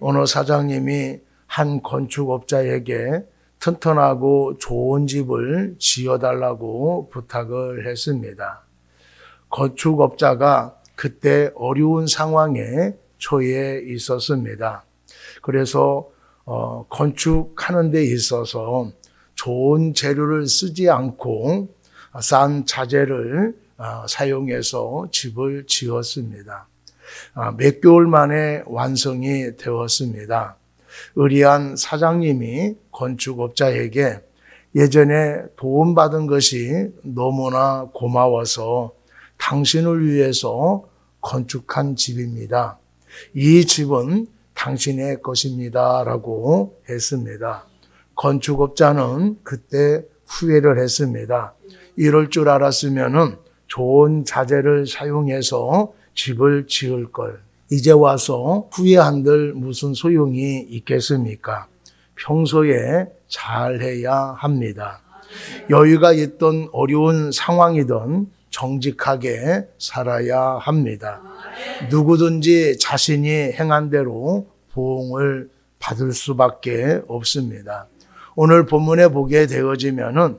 어느 사장님이 한 건축업자에게 튼튼하고 좋은 집을 지어달라고 부탁을 했습니다. 건축업자가 그때 어려운 상황에 처해 있었습니다. 그래서 건축하는 데 있어서 좋은 재료를 쓰지 않고 싼 자재를 사용해서 집을 지었습니다. 몇 개월 만에 완성이 되었습니다. 의리한 사장님이 건축업자에게 예전에 도움받은 것이 너무나 고마워서 당신을 위해서 건축한 집입니다. 이 집은 당신의 것입니다. 라고 했습니다. 건축업자는 그때 후회를 했습니다. 이럴 줄 알았으면 좋은 자재를 사용해서 집을 지을 걸. 이제 와서 후회한들 무슨 소용이 있겠습니까? 평소에 잘해야 합니다. 여유가 있던 어려운 상황이든 정직하게 살아야 합니다. 누구든지 자신이 행한 대로 보응을 받을 수밖에 없습니다. 오늘 본문에 보게 되어지면은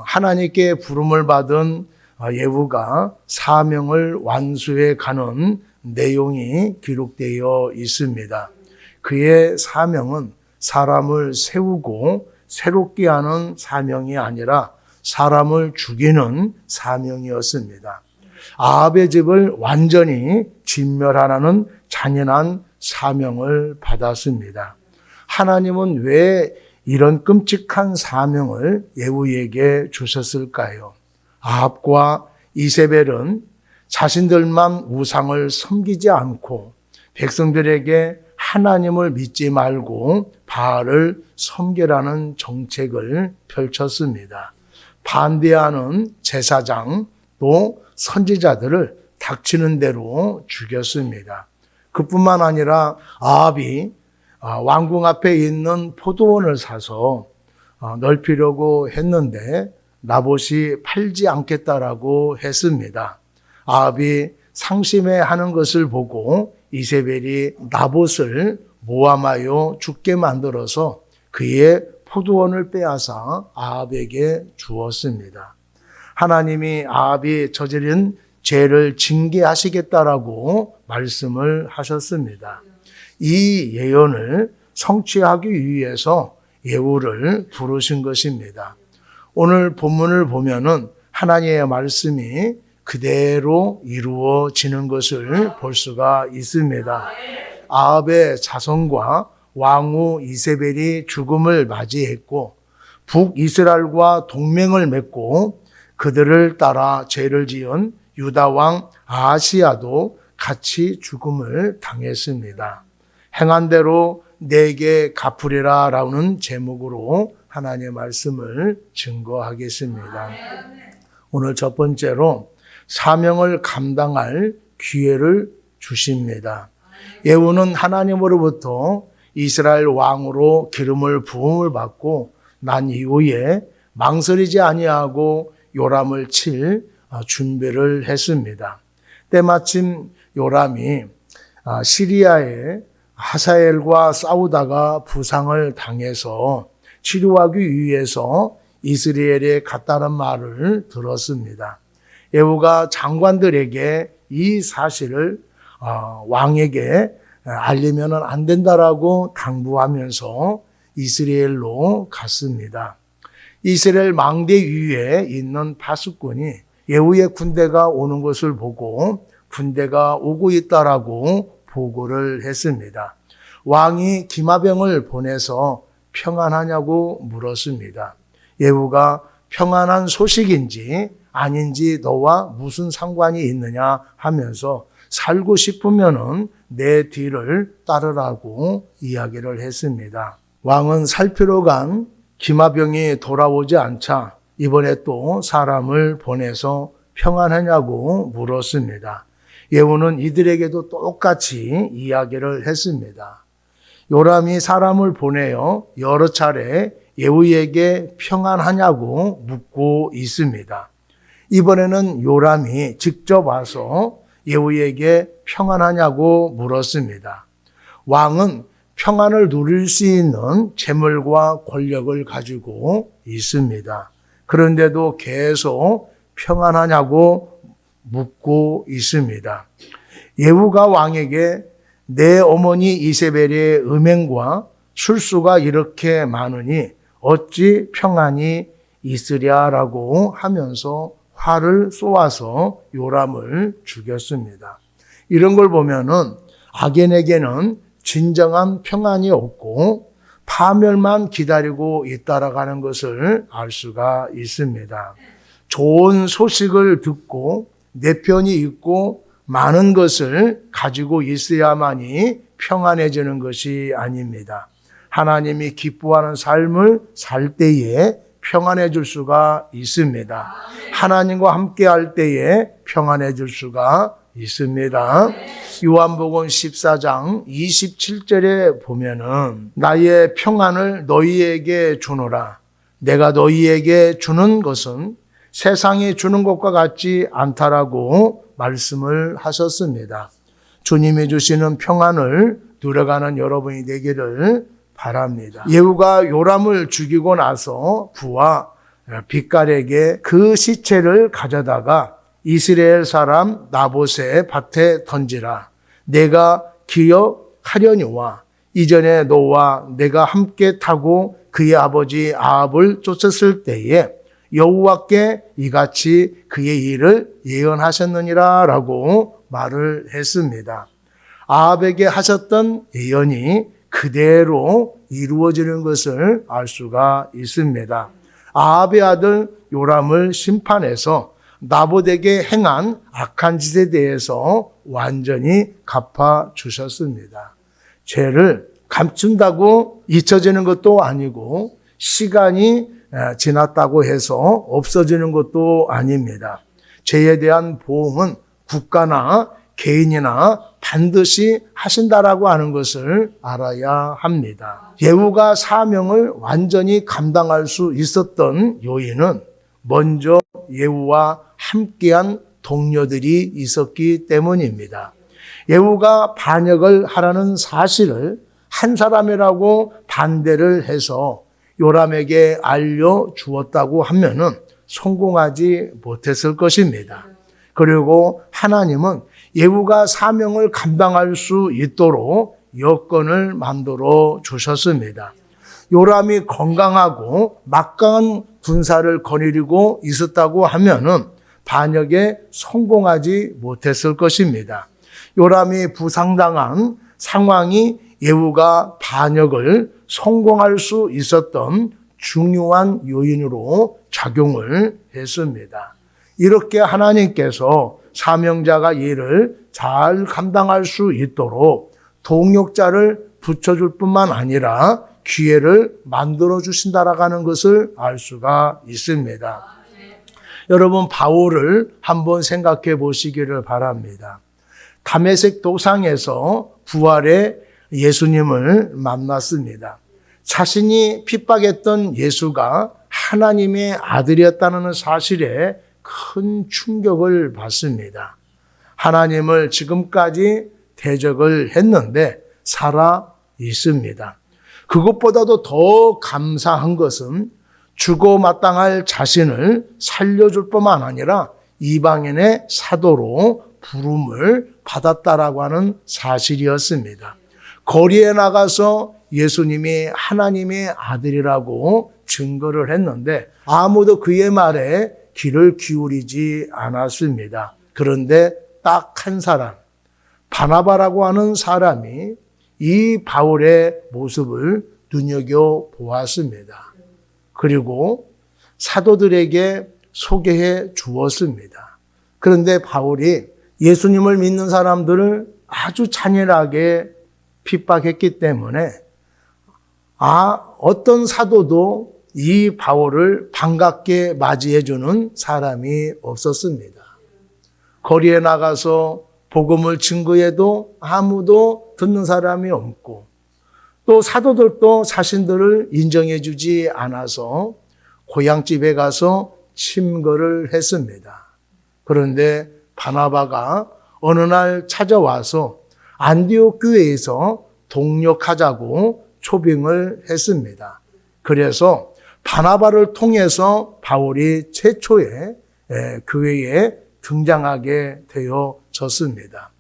하나님께 부름을 받은 예후가 사명을 완수해 가는 내용이 기록되어 있습니다. 그의 사명은 사람을 세우고 새롭게 하는 사명이 아니라 사람을 죽이는 사명이었습니다. 아합의 집을 완전히 진멸하라는 잔인한 사명을 받았습니다. 하나님은 왜 이런 끔찍한 사명을 예후에게 주셨을까요? 아합과 이세벨은 자신들만 우상을 섬기지 않고 백성들에게 하나님을 믿지 말고 바알을 섬기라는 정책을 펼쳤습니다. 반대하는 제사장 또 선지자들을 닥치는 대로 죽였습니다. 그뿐만 아니라 아합이 왕궁 앞에 있는 포도원을 사서 넓히려고 했는데 나봇이 팔지 않겠다라고 했습니다. 아합이 상심해하는 것을 보고 이세벨이 나봇을 모함하여 죽게 만들어서 그의 포도원을 빼앗아 아합에게 주었습니다. 하나님이 아합이 저지른 죄를 징계하시겠다라고 말씀을 하셨습니다. 이 예언을 성취하기 위해서 예후를 부르신 것입니다. 오늘 본문을 보면은 하나님의 말씀이 그대로 이루어지는 것을 볼 수가 있습니다. 아합의 자손과 왕후 이세벨이 죽음을 맞이했고 북이스라엘과 동맹을 맺고 그들을 따라 죄를 지은 유다 왕 아하시야도 같이 죽음을 당했습니다. 행한 대로 내게 갚으리라 라는 제목으로 하나님의 말씀을 증거하겠습니다. 오늘 첫 번째로 사명을 감당할 기회를 주십니다. 예후는 하나님으로부터 이스라엘 왕으로 기름을 부음을 받고 난 이후에 망설이지 아니하고 요람을 칠 준비를 했습니다. 때마침 요람이 시리아의 하사엘과 싸우다가 부상을 당해서 치료하기 위해서 이스라엘에 갔다는 말을 들었습니다. 예후가 장관들에게 이 사실을 왕에게 알리면 안 된다라고 당부하면서 이스라엘로 갔습니다. 이스라엘 망대 위에 있는 파수꾼이 예후의 군대가 오는 것을 보고 군대가 오고 있다라고 보고를 했습니다. 왕이 기마병을 보내서 평안하냐고 물었습니다. 예후가 평안한 소식인지 아닌지 너와 무슨 상관이 있느냐 하면서 살고 싶으면은 내 뒤를 따르라고 이야기를 했습니다. 왕은 살피러 간 기마병이 돌아오지 않자 이번에 또 사람을 보내서 평안하냐고 물었습니다. 예후는 이들에게도 똑같이 이야기를 했습니다. 요람이 사람을 보내어 여러 차례 예후에게 평안하냐고 묻고 있습니다. 이번에는 요람이 직접 와서 예후에게 평안하냐고 물었습니다. 왕은 평안을 누릴 수 있는 재물과 권력을 가지고 있습니다. 그런데도 계속 평안하냐고 묻고 있습니다. 예후가 왕에게 내 어머니 이세벨의 음행과 술수가 이렇게 많으니 어찌 평안이 있으랴라고 하면서 화를 쏘아서 요람을 죽였습니다. 이런 걸 보면은 악인에게는 진정한 평안이 없고 파멸만 기다리고 있다라는 것을 알 수가 있습니다. 좋은 소식을 듣고 내 편이 있고 많은 것을 가지고 있어야만이 평안해지는 것이 아닙니다. 하나님이 기뻐하는 삶을 살 때에 평안해질 수가 있습니다. 하나님과 함께 할 때에 평안해질 수가 있습니다. 요한복음 14장 27절에 보면은 나의 평안을 너희에게 주노라. 내가 너희에게 주는 것은 세상이 주는 것과 같지 않다라고 말씀을 하셨습니다. 주님이 주시는 평안을 누려가는 여러분이 되기를 바랍니다. 예후가 요람을 죽이고 나서 부하 빛깔에게 그 시체를 가져다가 이스라엘 사람 나봇의 밭에 던지라. 내가 기억하려니와 이전에 너와 내가 함께 타고 그의 아버지 아합을 쫓았을 때에 여호와께 이같이 그의 일을 예언하셨느니라 라고 말을 했습니다. 아합에게 하셨던 예언이 그대로 이루어지는 것을 알 수가 있습니다. 아합의 아들 요람을 심판해서 나봇에게 행한 악한 짓에 대해서 완전히 갚아주셨습니다. 죄를 감춘다고 잊혀지는 것도 아니고 시간이 지났다고 해서 없어지는 것도 아닙니다. 죄에 대한 보응은 국가나 개인이나 반드시 하신다라고 하는 것을 알아야 합니다. 예후가 사명을 완전히 감당할 수 있었던 요인은 먼저 예후와 함께한 동료들이 있었기 때문입니다. 예후가 반역을 하라는 사실을 한 사람이라고 반대를 해서 요람에게 알려주었다고 하면은 성공하지 못했을 것입니다. 그리고 하나님은 예후가 사명을 감당할 수 있도록 여건을 만들어 주셨습니다. 요람이 건강하고 막강한 군사를 거느리고 있었다고 하면은 반역에 성공하지 못했을 것입니다. 요람이 부상당한 상황이 예후가 반역을 성공할 수 있었던 중요한 요인으로 작용을 했습니다. 이렇게 하나님께서 사명자가 일을 잘 감당할 수 있도록 동역자를 붙여줄 뿐만 아니라 기회를 만들어 주신다라는 것을 알 수가 있습니다. 여러분, 바울을 한번 생각해 보시기를 바랍니다. 다메섹 도상에서 부활의 예수님을 만났습니다. 자신이 핍박했던 예수가 하나님의 아들이었다는 사실에 큰 충격을 받습니다. 하나님을 지금까지 대적을 했는데 살아 있습니다. 그것보다도 더 감사한 것은 죽어 마땅할 자신을 살려줄 뿐만 아니라 이방인의 사도로 부름을 받았다라고 하는 사실이었습니다. 거리에 나가서 예수님이 하나님의 아들이라고 증거를 했는데 아무도 그의 말에 귀를 기울이지 않았습니다. 그런데 딱 한 사람, 바나바라고 하는 사람이 이 바울의 모습을 눈여겨보았습니다. 그리고 사도들에게 소개해 주었습니다. 그런데 바울이 예수님을 믿는 사람들을 아주 잔인하게 핍박했기 때문에 어떤 사도도 이 바울을 반갑게 맞이해주는 사람이 없었습니다. 거리에 나가서 복음을 증거해도 아무도 듣는 사람이 없고 또 사도들도 자신들을 인정해주지 않아서 고향집에 가서 침거를 했습니다. 그런데 바나바가 어느 날 찾아와서 안디옥 교회에서 동력하자고 초빙을 했습니다. 그래서 바나바를 통해서 바울이 최초의 교회에 등장하게 되어졌습니다.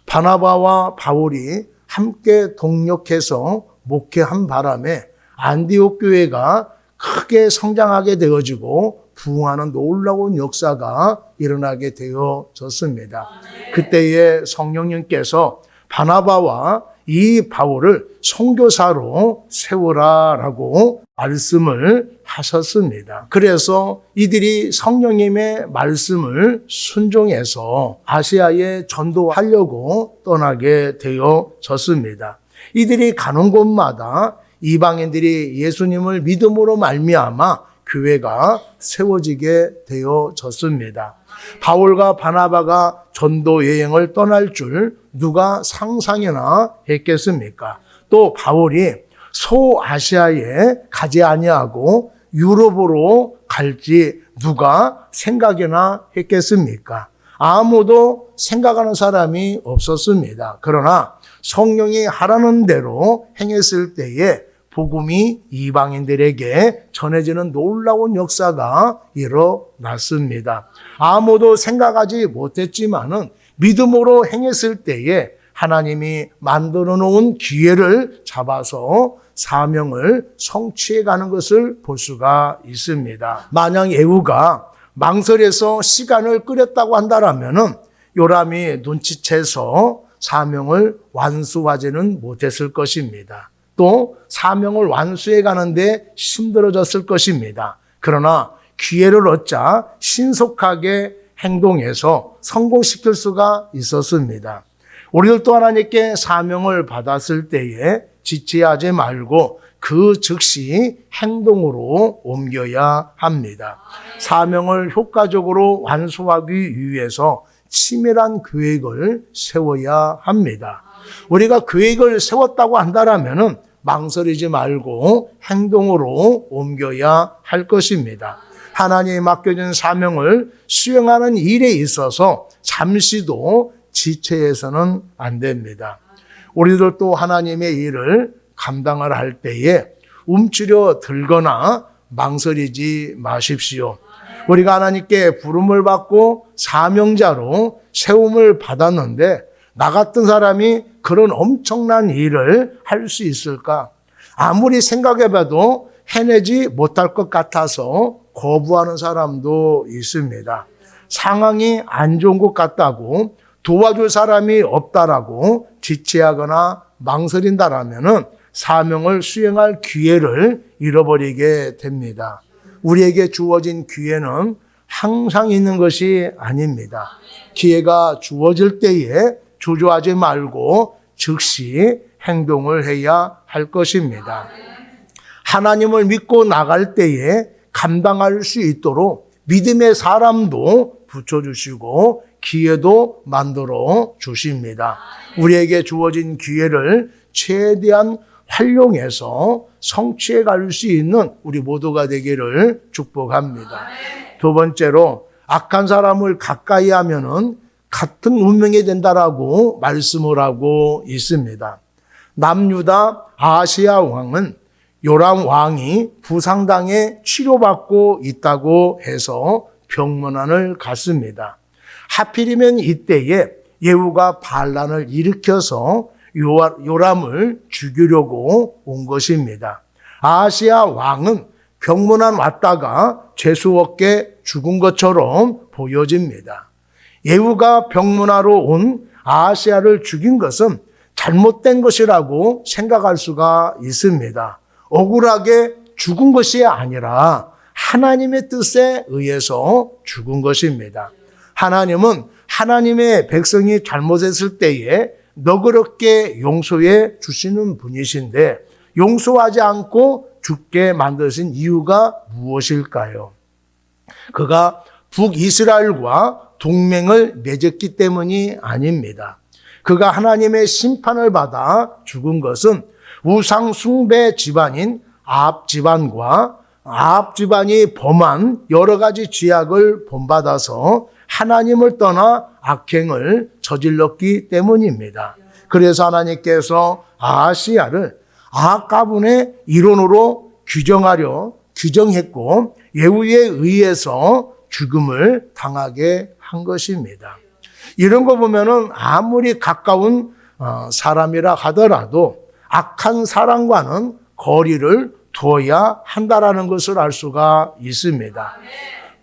바나바와 바울이 함께 동력해서 목회한 바람에 안디옥 교회가 크게 성장하게 되어지고 부흥하는 놀라운 역사가 일어나게 되어졌습니다. 그때에 성령님께서 바나바와 이 바울을 선교사로 세우라라고 말씀을 하셨습니다. 그래서 이들이 성령님의 말씀을 순종해서 아시아에 전도하려고 떠나게 되어졌습니다. 이들이 가는 곳마다 이방인들이 예수님을 믿음으로 말미암아 교회가 세워지게 되어졌습니다. 바울과 바나바가 전도 여행을 떠날 줄 누가 상상이나 했겠습니까? 또 바울이 소아시아에 가지 아니하고 유럽으로 갈지 누가 생각이나 했겠습니까? 아무도 생각하는 사람이 없었습니다. 그러나 성령이 하라는 대로 행했을 때에 복음이 이방인들에게 전해지는 놀라운 역사가 일어났습니다. 아무도 생각하지 못했지만은 믿음으로 행했을 때에 하나님이 만들어 놓은 기회를 잡아서 사명을 성취해 가는 것을 볼 수가 있습니다. 만약 예후가 망설여서 시간을 끌었다고 한다면은 요람이 눈치채서 사명을 완수하지는 못했을 것입니다. 또 사명을 완수해 가는데 힘들어졌을 것입니다. 그러나 기회를 얻자 신속하게 행동해서 성공시킬 수가 있었습니다. 우리들도 하나님께 사명을 받았을 때에 지체하지 말고 그 즉시 행동으로 옮겨야 합니다. 사명을 효과적으로 완수하기 위해서 치밀한 계획을 세워야 합니다. 우리가 계획을 세웠다고 한다면은 망설이지 말고 행동으로 옮겨야 할 것입니다. 하나님이 맡겨진 사명을 수행하는 일에 있어서 잠시도 지체해서는 안 됩니다. 우리들도 하나님의 일을 감당을 할 때에 움츠려 들거나 망설이지 마십시오. 우리가 하나님께 부름을 받고 사명자로 세움을 받았는데 나 같은 사람이 그런 엄청난 일을 할 수 있을까? 아무리 생각해봐도 해내지 못할 것 같아서 거부하는 사람도 있습니다. 상황이 안 좋은 것 같다고 도와줄 사람이 없다라고 지체하거나 망설인다라면은 사명을 수행할 기회를 잃어버리게 됩니다. 우리에게 주어진 기회는 항상 있는 것이 아닙니다. 기회가 주어질 때에 주저하지 말고 즉시 행동을 해야 할 것입니다. 하나님을 믿고 나갈 때에 감당할 수 있도록 믿음의 사람도 붙여주시고 기회도 만들어 주십니다. 우리에게 주어진 기회를 최대한 활용해서 성취해 갈 수 있는 우리 모두가 되기를 축복합니다. 두 번째로 악한 사람을 가까이 하면은 같은 운명이 된다라고 말씀을 하고 있습니다. 남유다 아시아 왕은 요람 왕이 부상당해 치료받고 있다고 해서 병문안을 갔습니다. 하필이면 이때에 예후가 반란을 일으켜서 요람을 죽이려고 온 것입니다. 아시아 왕은 병문안 왔다가 재수없게 죽은 것처럼 보여집니다. 예후가 병문안으로 온 아시아를 죽인 것은 잘못된 것이라고 생각할 수가 있습니다. 억울하게 죽은 것이 아니라 하나님의 뜻에 의해서 죽은 것입니다. 하나님은 하나님의 백성이 잘못했을 때에 너그럽게 용서해 주시는 분이신데 용서하지 않고 죽게 만드신 이유가 무엇일까요? 그가 북이스라엘과 동맹을 맺었기 때문이 아닙니다. 그가 하나님의 심판을 받아 죽은 것은 우상 숭배 집안인 아합 집안과 아합 집안이 범한 여러 가지 죄악을 본받아서 하나님을 떠나 악행을 저질렀기 때문입니다. 그래서 하나님께서 아하시야를 아합 가문의 일원으로 규정했고 예후에 의해서 죽음을 당하게 한 것입니다. 이런 거 보면은 아무리 가까운 사람이라 하더라도 악한 사람과는 거리를 두어야 한다라는 것을 알 수가 있습니다.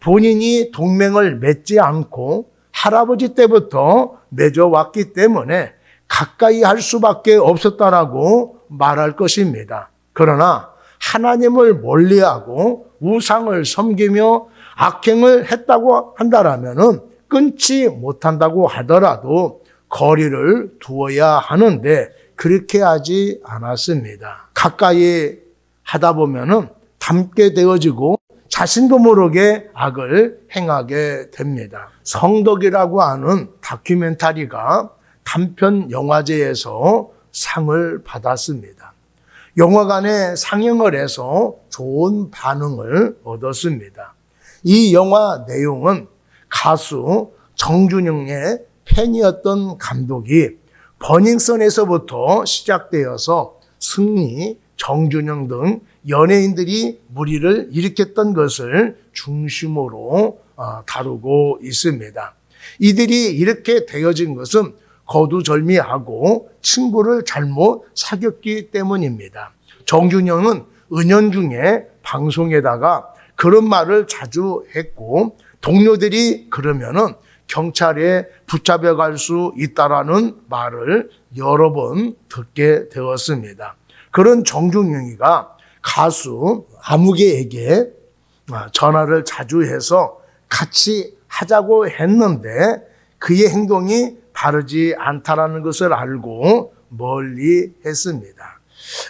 본인이 동맹을 맺지 않고 할아버지 때부터 맺어왔기 때문에 가까이 할 수밖에 없었다라고 말할 것입니다. 그러나 하나님을 멀리하고 우상을 섬기며 악행을 했다고 한다라면은 끊지 못한다고 하더라도 거리를 두어야 하는데 그렇게 하지 않았습니다. 가까이 하다 보면은 닮게 되어지고 자신도 모르게 악을 행하게 됩니다. 성덕이라고 하는 다큐멘터리가 단편 영화제에서 상을 받았습니다. 영화관에 상영을 해서 좋은 반응을 얻었습니다. 이 영화 내용은 가수 정준영의 팬이었던 감독이 버닝썬에서부터 시작되어서 승리, 정준영 등 연예인들이 무리를 일으켰던 것을 중심으로 다루고 있습니다. 이들이 이렇게 되어진 것은 거두절미하고 친구를 잘못 사귀었기 때문입니다. 정준영은 은연중에 방송에다가 그런 말을 자주 했고 동료들이 그러면은 경찰에 붙잡혀갈 수 있다라는 말을 여러 번 듣게 되었습니다. 그런 정준영이가 가수 아무개에게 전화를 자주 해서 같이 하자고 했는데 그의 행동이 바르지 않다라는 것을 알고 멀리 했습니다.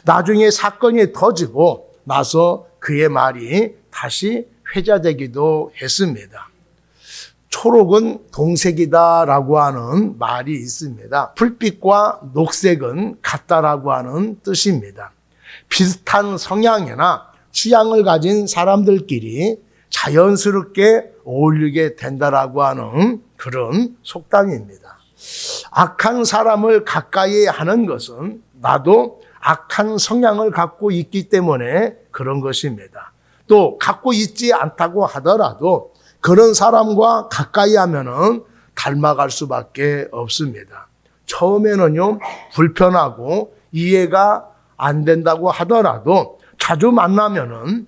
나중에 사건이 터지고 나서 그의 말이 다시 회자되기도 했습니다. 초록은 동색이다라고 하는 말이 있습니다. 풀빛과 녹색은 같다라고 하는 뜻입니다. 비슷한 성향이나 취향을 가진 사람들끼리 자연스럽게 어울리게 된다라고 하는 그런 속담입니다. 악한 사람을 가까이 하는 것은 나도 악한 성향을 갖고 있기 때문에 그런 것입니다. 또 갖고 있지 않다고 하더라도 그런 사람과 가까이 하면은 닮아갈 수밖에 없습니다. 처음에는요, 불편하고 이해가 안 된다고 하더라도 자주 만나면은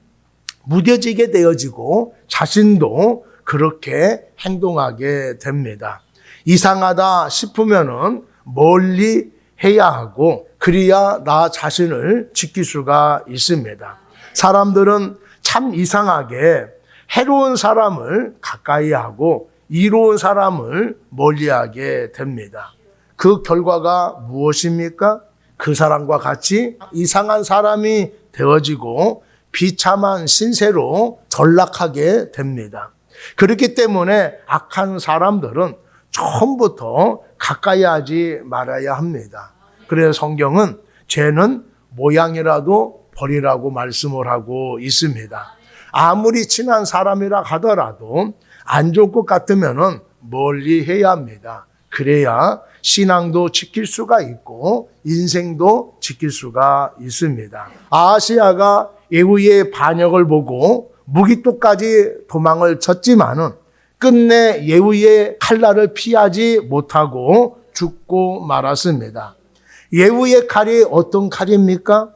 무뎌지게 되어지고 자신도 그렇게 행동하게 됩니다. 이상하다 싶으면은 멀리 해야 하고 그래야 나 자신을 지킬 수가 있습니다. 사람들은 참 이상하게 해로운 사람을 가까이 하고 이로운 사람을 멀리하게 됩니다. 그 결과가 무엇입니까? 그 사람과 같이 이상한 사람이 되어지고 비참한 신세로 전락하게 됩니다. 그렇기 때문에 악한 사람들은 처음부터 가까이 하지 말아야 합니다. 그래서 성경은 죄는 모양이라도 버리라고 말씀을 하고 있습니다. 아무리 친한 사람이라 하더라도 안 좋을 것 같으면 멀리 해야 합니다. 그래야 신앙도 지킬 수가 있고 인생도 지킬 수가 있습니다. 아하시야가 예후의 반역을 보고 무기토까지 도망을 쳤지만은 끝내 예후의 칼날을 피하지 못하고 죽고 말았습니다. 예후의 칼이 어떤 칼입니까?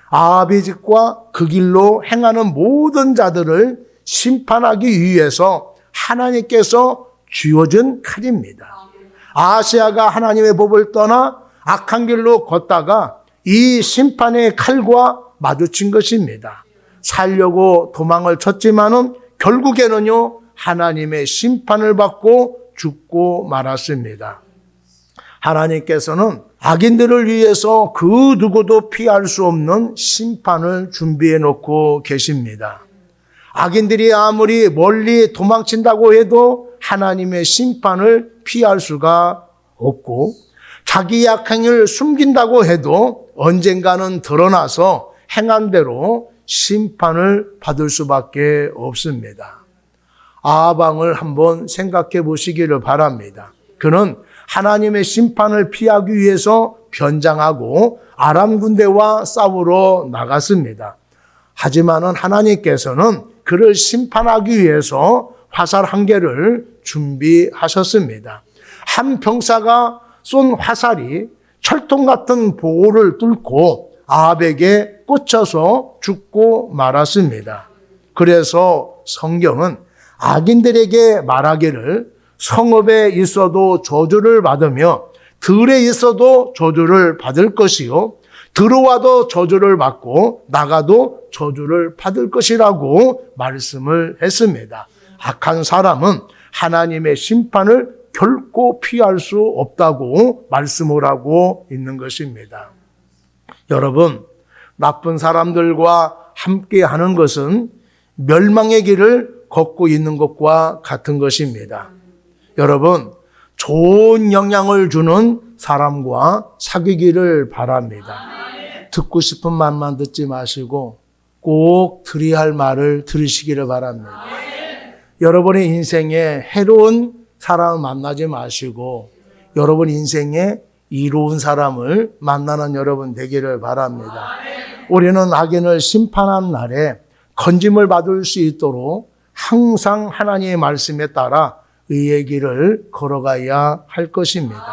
아합의 집과 그 길로 행하는 모든 자들을 심판하기 위해서 하나님께서 쥐어준 칼입니다. 아하시야가 하나님의 법을 떠나 악한 길로 걷다가 이 심판의 칼과 마주친 것입니다. 살려고 도망을 쳤지만은 결국에는요, 하나님의 심판을 받고 죽고 말았습니다. 하나님께서는 악인들을 위해서 그 누구도 피할 수 없는 심판을 준비해 놓고 계십니다. 악인들이 아무리 멀리 도망친다고 해도 하나님의 심판을 피할 수가 없고 자기 악행을 숨긴다고 해도 언젠가는 드러나서 행한 대로 심판을 받을 수밖에 없습니다. 아합 왕을 한번 생각해 보시기를 바랍니다. 그는 하나님의 심판을 피하기 위해서 변장하고 아람 군대와 싸우러 나갔습니다. 하지만은 하나님께서는 그를 심판하기 위해서 화살 한 개를 준비하셨습니다. 한 병사가 쏜 화살이 철통 같은 보호를 뚫고 아합에게 꽂혀서 죽고 말았습니다. 그래서 성경은 악인들에게 말하기를 성읍에 있어도 저주를 받으며 들에 있어도 저주를 받을 것이요 들어와도 저주를 받고 나가도 저주를 받을 것이라고 말씀을 했습니다. 악한 사람은 하나님의 심판을 결코 피할 수 없다고 말씀을 하고 있는 것입니다. 여러분, 나쁜 사람들과 함께 하는 것은 멸망의 길을 걷고 있는 것과 같은 것입니다. 여러분, 좋은 영향을 주는 사람과 사귀기를 바랍니다. 듣고 싶은 말만 듣지 마시고 꼭 들어야 할 말을 들으시기를 바랍니다. 여러분의 인생에 해로운 사람을 만나지 마시고 여러분 인생에 이로운 사람을 만나는 여러분 되기를 바랍니다. 우리는 악인을 심판한 날에 건짐을 받을 수 있도록 항상 하나님의 말씀에 따라 의의 길을 걸어가야 할 것입니다.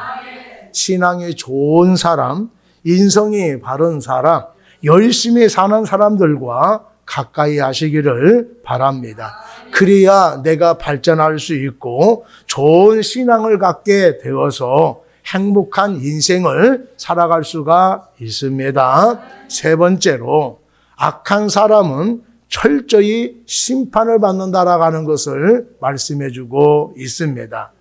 신앙이 좋은 사람, 인성이 바른 사람, 열심히 사는 사람들과 가까이 하시기를 바랍니다. 그래야 내가 발전할 수 있고 좋은 신앙을 갖게 되어서 행복한 인생을 살아갈 수가 있습니다. 세 번째로, 악한 사람은 철저히 심판을 받는다라고 하는 것을 말씀해 주고 있습니다.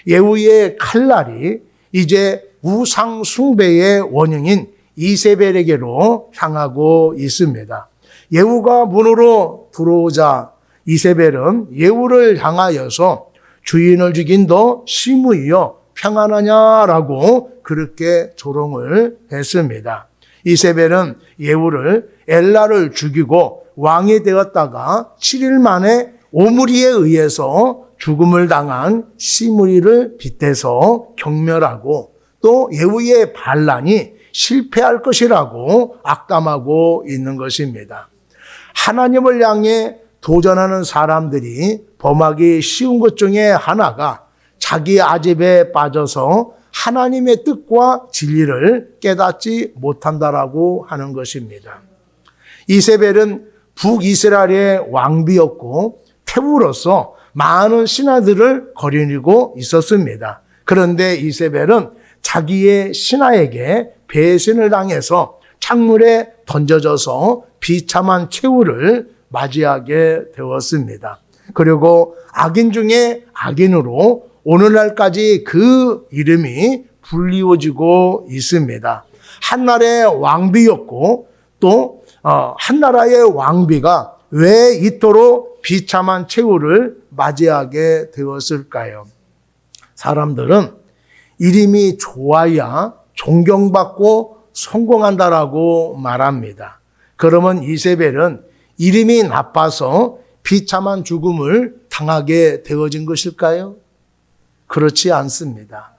예후의 칼날이 이제 우상 숭배의 원흉인 이세벨에게로 향하고 있습니다. 예후가 문으로 들어오자 이세벨은 예후를 향하여서 주인을 죽인 너 시므이여 평안하냐라고 그렇게 조롱을 했습니다. 이세벨은 예후를 엘라를 죽이고 왕이 되었다가 7일 만에 오므리에 의해서 죽음을 당한 시므리를 빗대서 경멸하고 또 예후의 반란이 실패할 것이라고 악담하고 있는 것입니다. 하나님을 향해 도전하는 사람들이 범하기 쉬운 것 중에 하나가 자기 아집에 빠져서 하나님의 뜻과 진리를 깨닫지 못한다라고 하는 것입니다. 이세벨은 북이스라엘의 왕비였고 태우로서 많은 신하들을 거느리고 있었습니다. 그런데 이세벨은 자기의 신하에게 배신을 당해서 창물에 던져져서 비참한 최후를 맞이하게 되었습니다. 그리고 악인 중에 악인으로 오늘날까지 그 이름이 불리워지고 있습니다. 한나라의 왕비였고 또 한나라의 왕비가 왜 이토록 비참한 최후를 맞이하게 되었을까요? 사람들은 이름이 좋아야 존경받고 성공한다라고 말합니다. 그러면 이세벨은 이름이 나빠서 비참한 죽음을 당하게 되어진 것일까요? 그렇지 않습니다.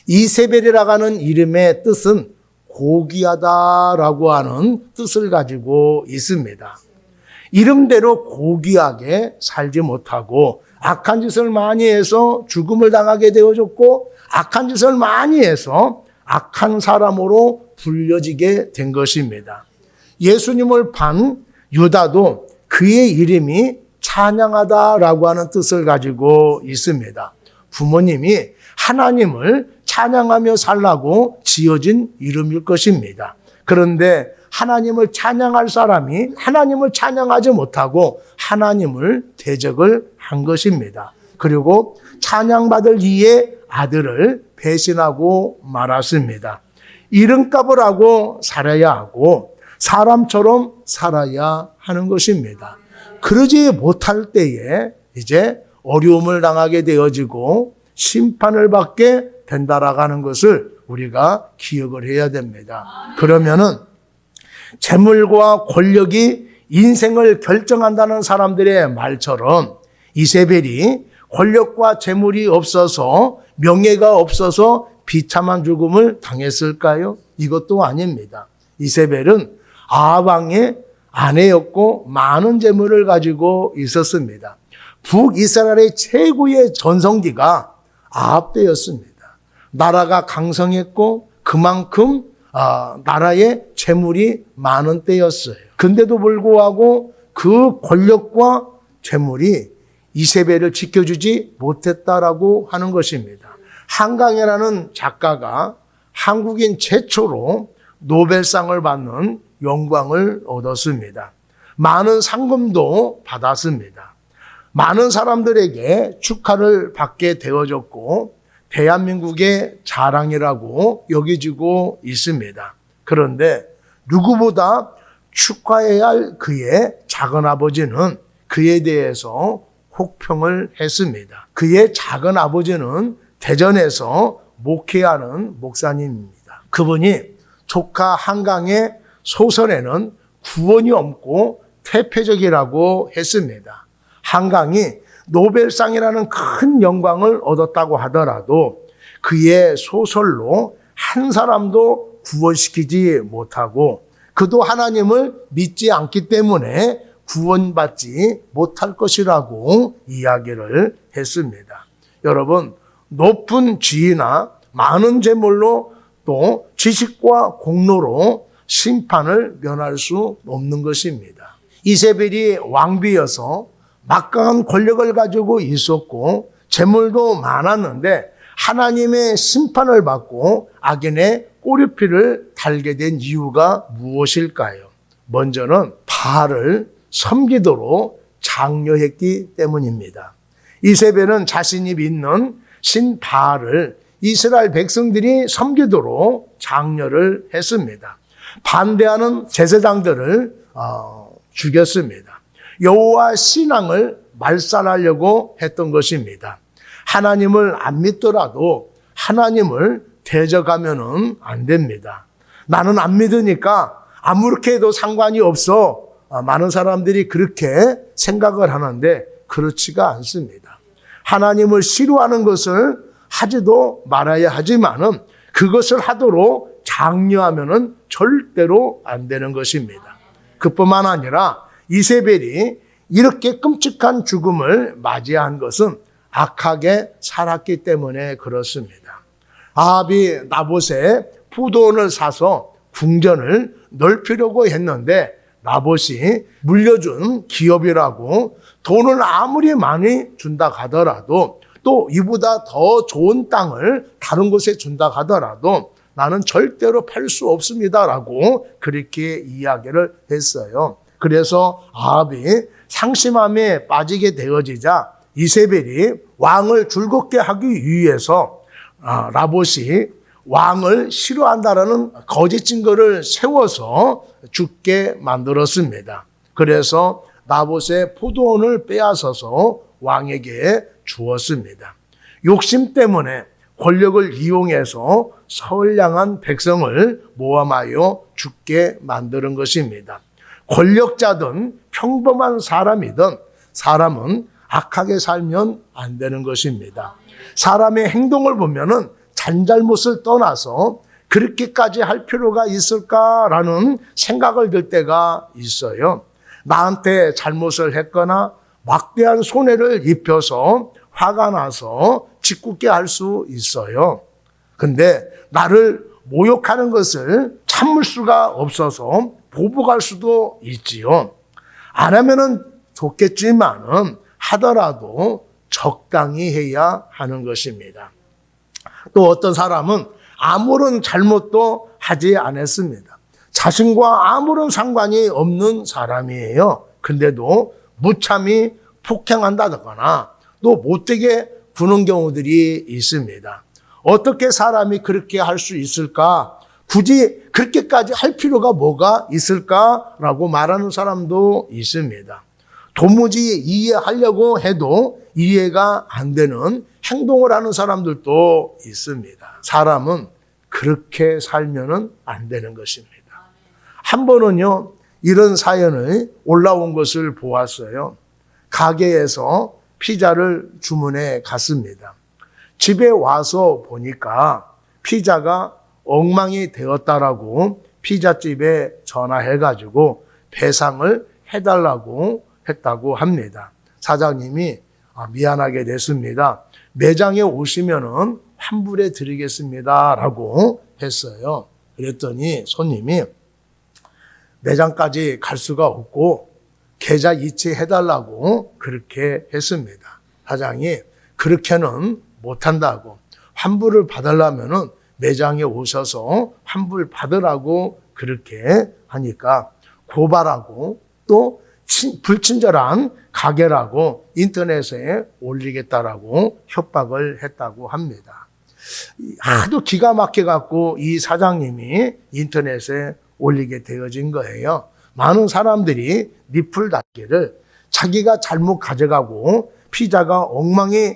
이세벨이라고 하는 이름의 뜻은 고귀하다라고 하는 뜻을 가지고 있습니다. 이름대로 고귀하게 살지 못하고 악한 짓을 많이 해서 죽음을 당하게 되어졌고 악한 짓을 많이 해서 악한 사람으로 불려지게 된 것입니다. 예수님을 판 유다도 그의 이름이 찬양하다라고 하는 뜻을 가지고 있습니다. 부모님이 하나님을 찬양하며 살라고 지어진 이름일 것입니다. 그런데 하나님을 찬양할 사람이 하나님을 찬양하지 못하고 하나님을 대적을 한 것입니다. 그리고 찬양받을 이의 아들을 배신하고 말았습니다. 이름값을 하고 살아야 하고 사람처럼 살아야 하는 것입니다. 그러지 못할 때에 이제 어려움을 당하게 되어지고 심판을 받게 된다라고 하는 것을 우리가 기억을 해야 됩니다. 그러면은 재물과 권력이 인생을 결정한다는 사람들의 말처럼 이세벨이 권력과 재물이 없어서 명예가 없어서 비참한 죽음을 당했을까요? 이것도 아닙니다. 이세벨은 아합 왕의 아내였고 많은 재물을 가지고 있었습니다. 북이스라엘의 최고의 전성기가 아합 때였습니다. 나라가 강성했고 그만큼 나라의 재물이 많은 때였어요. 근데도 불구하고 그 권력과 재물이 이세벨을 지켜주지 못했다라고 하는 것입니다. 한강이라는 작가가 한국인 최초로 노벨상을 받는 영광을 얻었습니다. 많은 상금도 받았습니다. 많은 사람들에게 축하를 받게 되어졌고 대한민국의 자랑이라고 여겨지고 있습니다. 그런데 누구보다 축하해야 할 그의 작은아버지는 그에 대해서 혹평을 했습니다. 그의 작은아버지는 대전에서 목회하는 목사님입니다. 그분이 조카 한강의 소설에는 구원이 없고 퇴폐적이라고 했습니다. 한강이 노벨상이라는 큰 영광을 얻었다고 하더라도 그의 소설로 한 사람도 구원시키지 못하고 그도 하나님을 믿지 않기 때문에 구원받지 못할 것이라고 이야기를 했습니다. 여러분, 높은 지위나 많은 재물로 또 지식과 공로로 심판을 면할 수 없는 것입니다. 이세벨이 왕비여서 막강한 권력을 가지고 있었고 재물도 많았는데 하나님의 심판을 받고 악인의 꼬리피를 달게 된 이유가 무엇일까요? 먼저는 바알을 섬기도록 장려했기 때문입니다. 이세벨은 자신이 믿는 신 바알을 이스라엘 백성들이 섬기도록 장려를 했습니다. 반대하는 제사장들을 죽였습니다. 여호와 신앙을 말살하려고 했던 것입니다. 하나님을 안 믿더라도 하나님을 대적하면은 안 됩니다. 나는 안 믿으니까 아무렇게 해도 상관이 없어. 많은 사람들이 그렇게 생각을 하는데 그렇지가 않습니다. 하나님을 싫어하는 것을 하지도 말아야 하지만은 그것을 하도록 장려하면은 절대로 안 되는 것입니다. 그뿐만 아니라 이세벨이 이렇게 끔찍한 죽음을 맞이한 것은 악하게 살았기 때문에 그렇습니다. 아합이 나봇의 포도원을 사서 궁전을 넓히려고 했는데 나봇이 물려준 기업이라고 돈을 아무리 많이 준다 하더라도 또 이보다 더 좋은 땅을 다른 곳에 준다 하더라도 나는 절대로 팔 수 없습니다라고 그렇게 이야기를 했어요. 그래서 아합이 상심함에 빠지게 되어지자 이세벨이 왕을 즐겁게 하기 위해서 나봇이 왕을 싫어한다라는 거짓 증거를 세워서 죽게 만들었습니다. 그래서 나봇의 포도원을 빼앗아서 왕에게 주었습니다. 욕심 때문에 권력을 이용해서 선량한 백성을 모함하여 죽게 만드는 것입니다. 권력자든 평범한 사람이든 사람은 악하게 살면 안 되는 것입니다. 사람의 행동을 보면은 잔잘못을 떠나서 그렇게까지 할 필요가 있을까라는 생각을 들 때가 있어요. 나한테 잘못을 했거나 막대한 손해를 입혀서 화가 나서 짓궂게 할 수 있어요. 근데 나를 모욕하는 것을 참을 수가 없어서 보복할 수도 있지요. 안 하면은 좋겠지만은 하더라도 적당히 해야 하는 것입니다. 또 어떤 사람은 아무런 잘못도 하지 않았습니다. 자신과 아무런 상관이 없는 사람이에요. 근데도 무참히 폭행한다거나 또 못되게 구는 경우들이 있습니다. 어떻게 사람이 그렇게 할 수 있을까? 굳이 그렇게까지 할 필요가 뭐가 있을까라고 말하는 사람도 있습니다. 도무지 이해하려고 해도 이해가 안 되는 행동을 하는 사람들도 있습니다. 사람은 그렇게 살면은 안 되는 것입니다. 한 번은요, 이런 사연이 올라온 것을 보았어요. 가게에서 피자를 주문해 갔습니다. 집에 와서 보니까 피자가 엉망이 되었다라고 피자집에 전화해가지고 배상을 해달라고 했다고 합니다. 사장님이 미안하게 됐습니다. 매장에 오시면은 환불해 드리겠습니다라고 했어요. 그랬더니 손님이 매장까지 갈 수가 없고 계좌 이체해달라고 그렇게 했습니다. 사장이 그렇게는 못한다고, 환불을 받으려면은 매장에 오셔서 환불 받으라고 그렇게 하니까 고발하고 또 불친절한 가게라고 인터넷에 올리겠다라고 협박을 했다고 합니다. 하도 기가 막혀갖고 이 사장님이 인터넷에 올리게 되어진 거예요. 많은 사람들이 리플 닫기를 자기가 잘못 가져가고 피자가 엉망이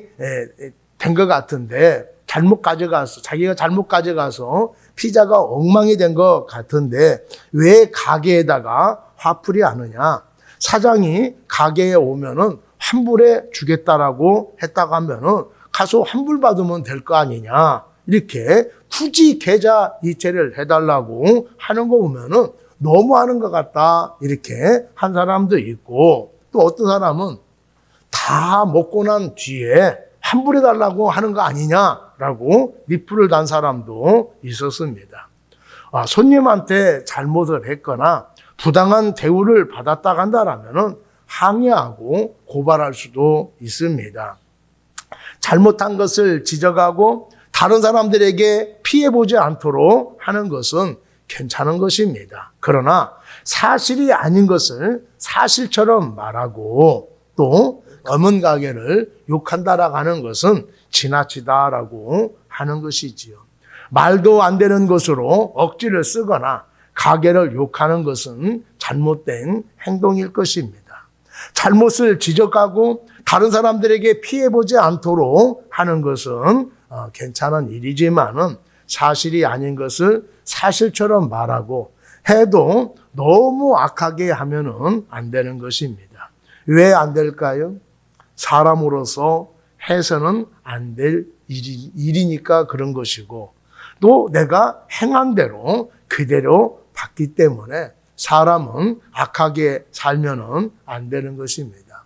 된 것 같은데 자기가 잘못 가져가서 피자가 엉망이 된 것 같은데 왜 가게에다가 화풀이 하느냐. 사장이 가게에 오면은 환불해 주겠다라고 했다고 하면은 가서 환불 받으면 될 거 아니냐. 이렇게 굳이 계좌 이체를 해달라고 하는 거 보면은 너무하는 것 같다. 이렇게 한 사람도 있고 또 어떤 사람은 다 먹고 난 뒤에 환불해 달라고 하는 거 아니냐라고 리플을 단 사람도 있었습니다. 손님한테 잘못을 했거나 부당한 대우를 받았다 한다라면은 항의하고 고발할 수도 있습니다. 잘못한 것을 지적하고 다른 사람들에게 피해보지 않도록 하는 것은 괜찮은 것입니다. 그러나 사실이 아닌 것을 사실처럼 말하고 또 검은 가게를 욕한다라고 하는 것은 지나치다라고 하는 것이지요. 말도 안 되는 것으로 억지를 쓰거나 가게를 욕하는 것은 잘못된 행동일 것입니다. 잘못을 지적하고 다른 사람들에게 피해보지 않도록 하는 것은 괜찮은 일이지만은 사실이 아닌 것을 사실처럼 말하고 해도 너무 악하게 하면은 안 되는 것입니다. 왜 안 될까요? 사람으로서 해서는 안 될 일이니까 그런 것이고 또 내가 행한 대로 그대로 받기 때문에 사람은 악하게 살면은 안 되는 것입니다.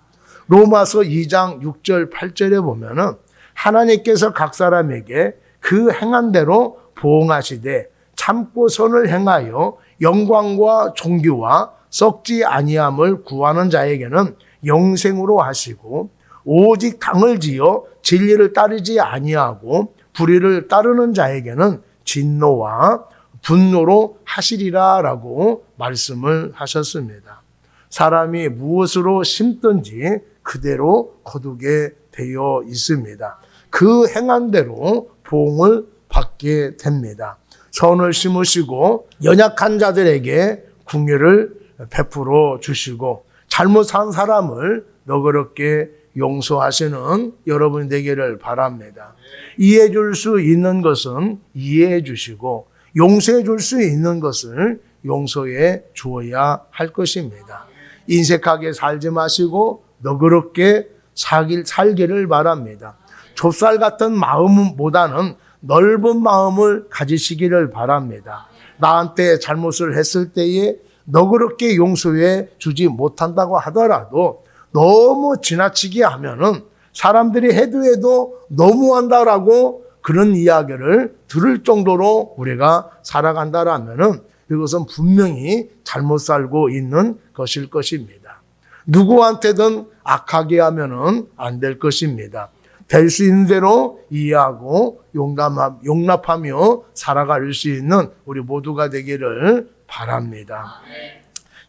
로마서 2장 6절 8절에 보면은 하나님께서 각 사람에게 그 행한 대로 보응하시되 참고 선을 행하여 영광과 존귀와 썩지 아니함을 구하는 자에게는 영생으로 하시고 오직 당을 지어 진리를 따르지 아니하고 불의를 따르는 자에게는 진노와 분노로 하시리라라고 말씀을 하셨습니다. 사람이 무엇으로 심든지 그대로 거두게 되어 있습니다. 그 행한 대로 보응을 받게 됩니다. 선을 심으시고 연약한 자들에게 긍휼을 베풀어 주시고 잘못한 사람을 너그럽게 용서하시는 여러분 되기를 바랍니다. 이해해 줄 수 있는 것은 이해해 주시고 용서해 줄 수 있는 것을 용서해 주어야 할 것입니다. 인색하게 살지 마시고 너그럽게 살기를 바랍니다. 좁쌀 같은 마음보다는 넓은 마음을 가지시기를 바랍니다. 나한테 잘못을 했을 때에 너그럽게 용서해 주지 못한다고 하더라도 너무 지나치게 하면은 사람들이 해도 너무한다라고 그런 이야기를 들을 정도로 우리가 살아간다라면은 이것은 분명히 잘못 살고 있는 것일 것입니다. 누구한테든 악하게 하면은 안 될 것입니다. 될 수 있는 대로 이해하고 용납하며 살아갈 수 있는 우리 모두가 되기를 바랍니다.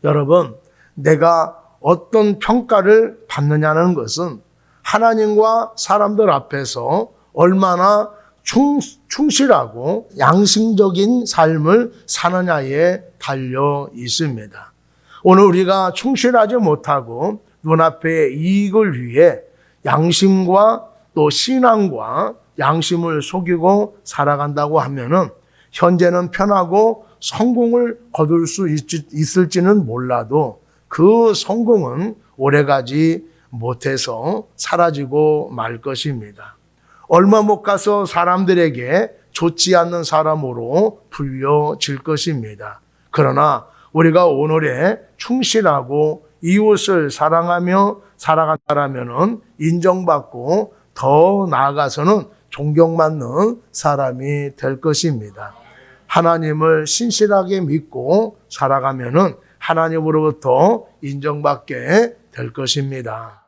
여러분, 내가 어떤 평가를 받느냐는 것은 하나님과 사람들 앞에서 얼마나 충실하고 양심적인 삶을 사느냐에 달려 있습니다. 오늘 우리가 충실하지 못하고 눈앞의 이익을 위해 양심과 또 신앙과 양심을 속이고 살아간다고 하면은 현재는 편하고 성공을 거둘 수 있을지는 몰라도 그 성공은 오래가지 못해서 사라지고 말 것입니다. 얼마 못 가서 사람들에게 좋지 않는 사람으로 불려질 것입니다. 그러나 우리가 오늘에 충실하고 이웃을 사랑하며 살아간다라면 인정받고 더 나아가서는 존경받는 사람이 될 것입니다. 하나님을 신실하게 믿고 살아가면은 하나님으로부터 인정받게 될 것입니다.